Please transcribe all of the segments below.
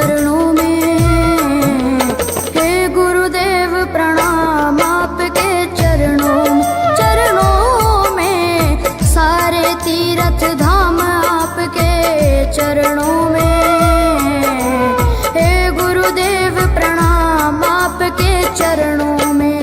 चरणों में। हे गुरुदेव प्रणाम आपके चरणों में, सारे तीर्थ धाम आपके चरणों में। हे गुरुदेव प्रणाम आपके चरणों में।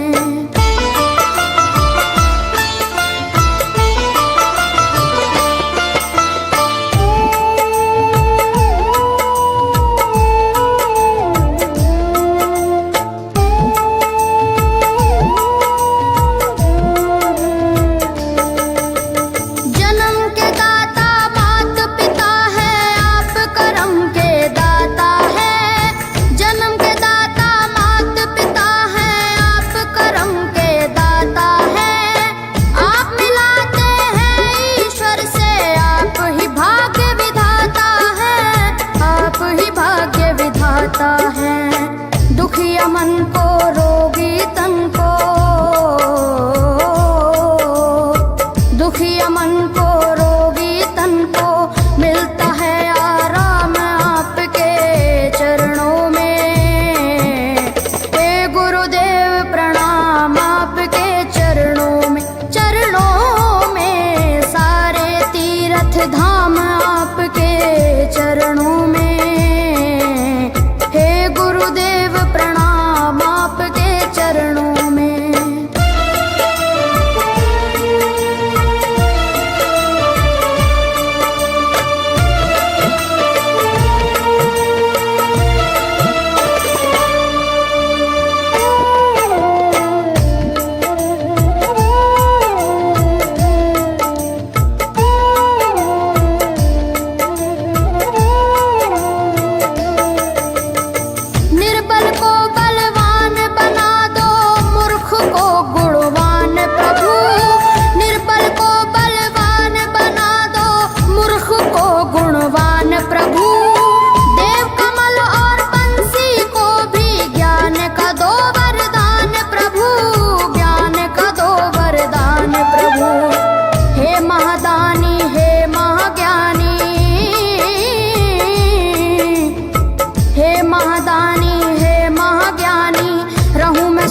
दुखिया मन को, रोगी तन को, दुखिया मन को, रोगी तन को मिलता है आराम आपके चरणों में। हे गुरुदेव प्रणाम आपके चरणों में, सारे तीर्थ धाम आपके चरणों में। गुरुदेव प्रणाम आपके चरणों में।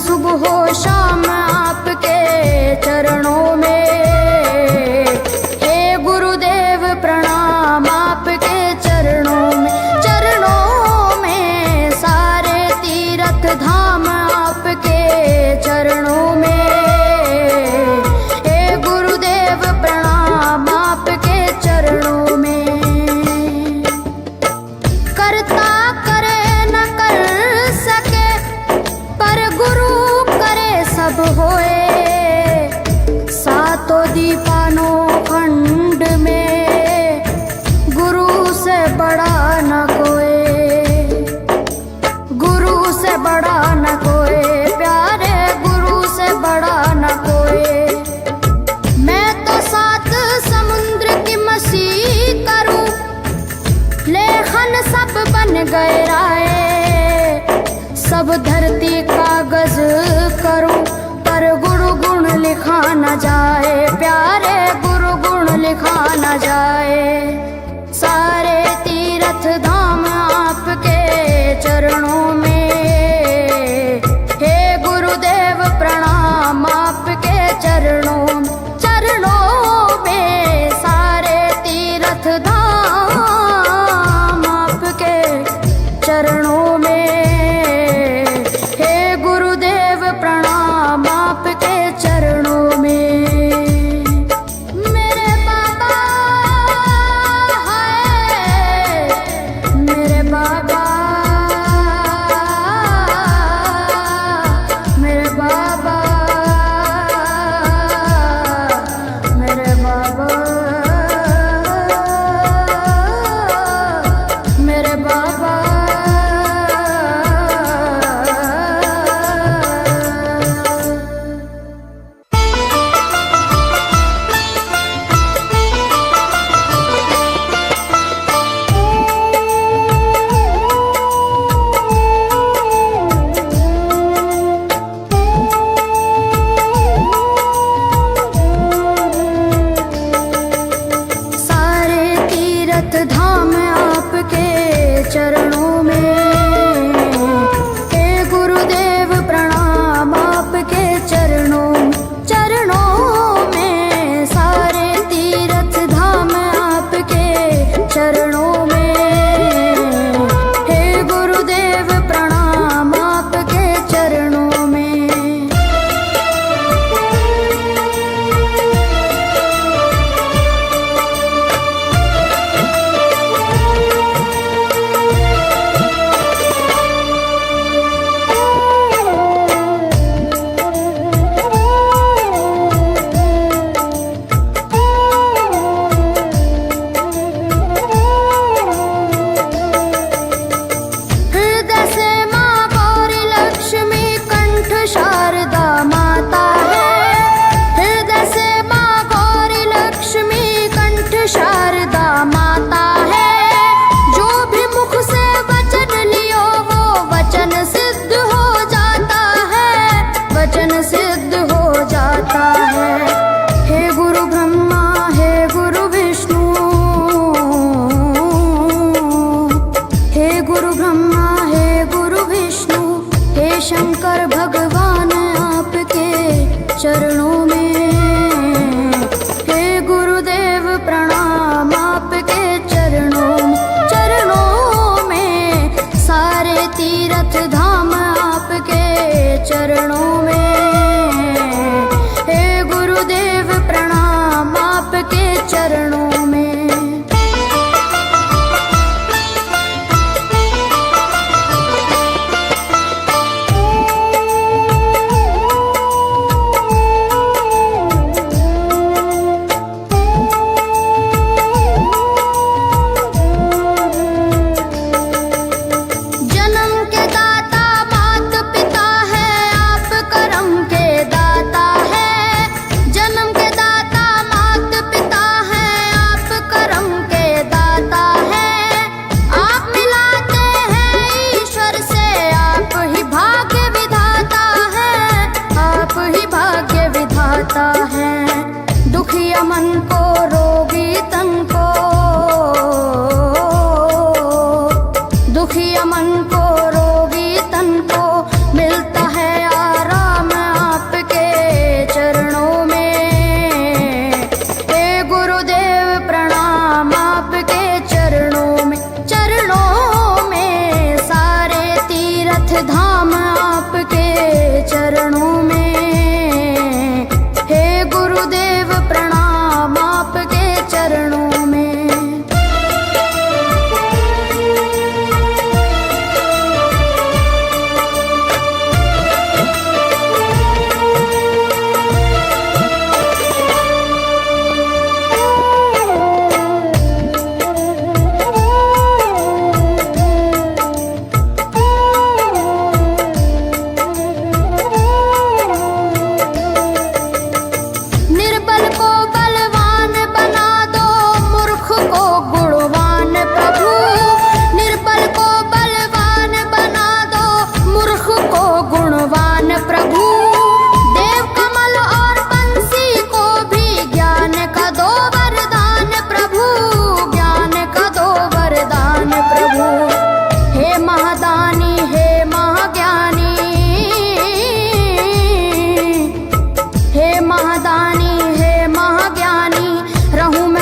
सुबह हो शाम आपके चरणों में। हे गुरुदेव प्रणाम आपके चरणों में, सारे तीर्थ धाम आपके चरणों में। हे गुरुदेव प्रणाम आपके चरणों में। करता करे न कर सके, पर गुरु सब होए। सातों दीपानों खंड में गुरु से बड़ा न कोई, गुरु से बड़ा न कोई, प्यारे गुरु से बड़ा न कोई। मैं तो 7 समुद्र की मछली करूं, लेखन सब बन गए राय। सब धरती कागज करूं, पर गुरु गुण लिखा न जाए, प्यारे गुरु गुण लिखा न जाए। सारे तीर्थ धाम आपके चरणों में। हे गुरुदेव प्रणाम आपके चरणों में, सारे तीर्थ धाम आपके चरणों में। प्रणाम आपके चरणों में। मेरे बाबा है, मेरे बाबा, मेरे बाबा, मेरे बाबा, मेरे बाबा। चरणों में। हे गुरुदेव प्रणाम आपके चरणों में, सारे तीर्थ धाम आपके चरणों में। हे गुरुदेव प्रणाम आपके चरणों में। दुखिया मन को रोगी तन को, दुखिया मन को रोगी तन को मिलता है आराम आपके चरणों में। हे गुरुदेव प्रणाम आपके चरणों में, चरणों में सारे तीर्थ धाम आपके चरणों में। गुरुदेव प्रणाम आपके चरणों में।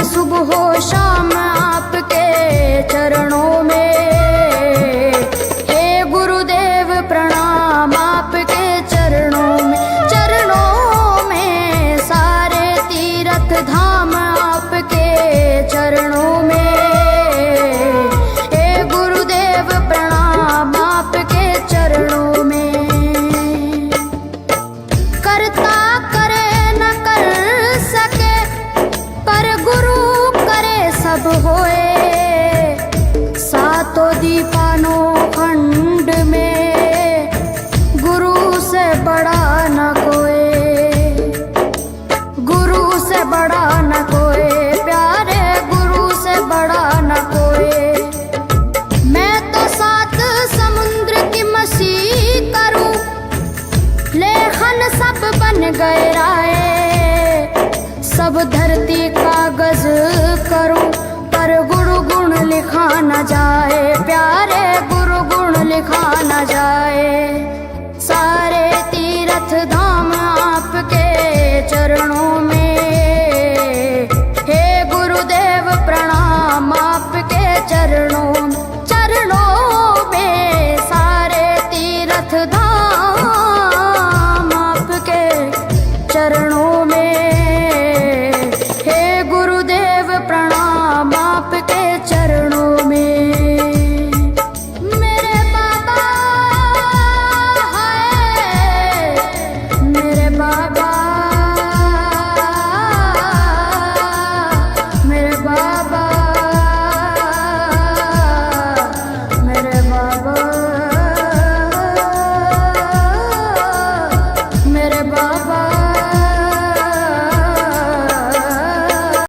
सुबह हो शाम आपके चरणों में। हे गुरुदेव प्रणाम आपके चरणों में, चरणों में सारे तीर्थ धाम आपके चरणों में। हे गुरुदेव प्रणाम आपके चरणों में। करता करे न कर सके पर गुरु सब होए, सातों दीपानों खंड में गुरु से बड़ा न कोई, गुरु से बड़ा न कोई, प्यारे गुरु से बड़ा न कोई। मैं तो सात समुद्र की मसी करूं, लेखन सब बन गए राय, सब धरती कागज करूं पर गुरु गुण लिखा न जाए, प्यारे गुरु गुण लिखा न जाए। सारे तीर्थ धाम आपके चरणों में। हे गुरुदेव प्रणाम आपके चरणों में, सारे तीर्थ धाम आपके चरणों में। हे गुरुदेव प्रणाम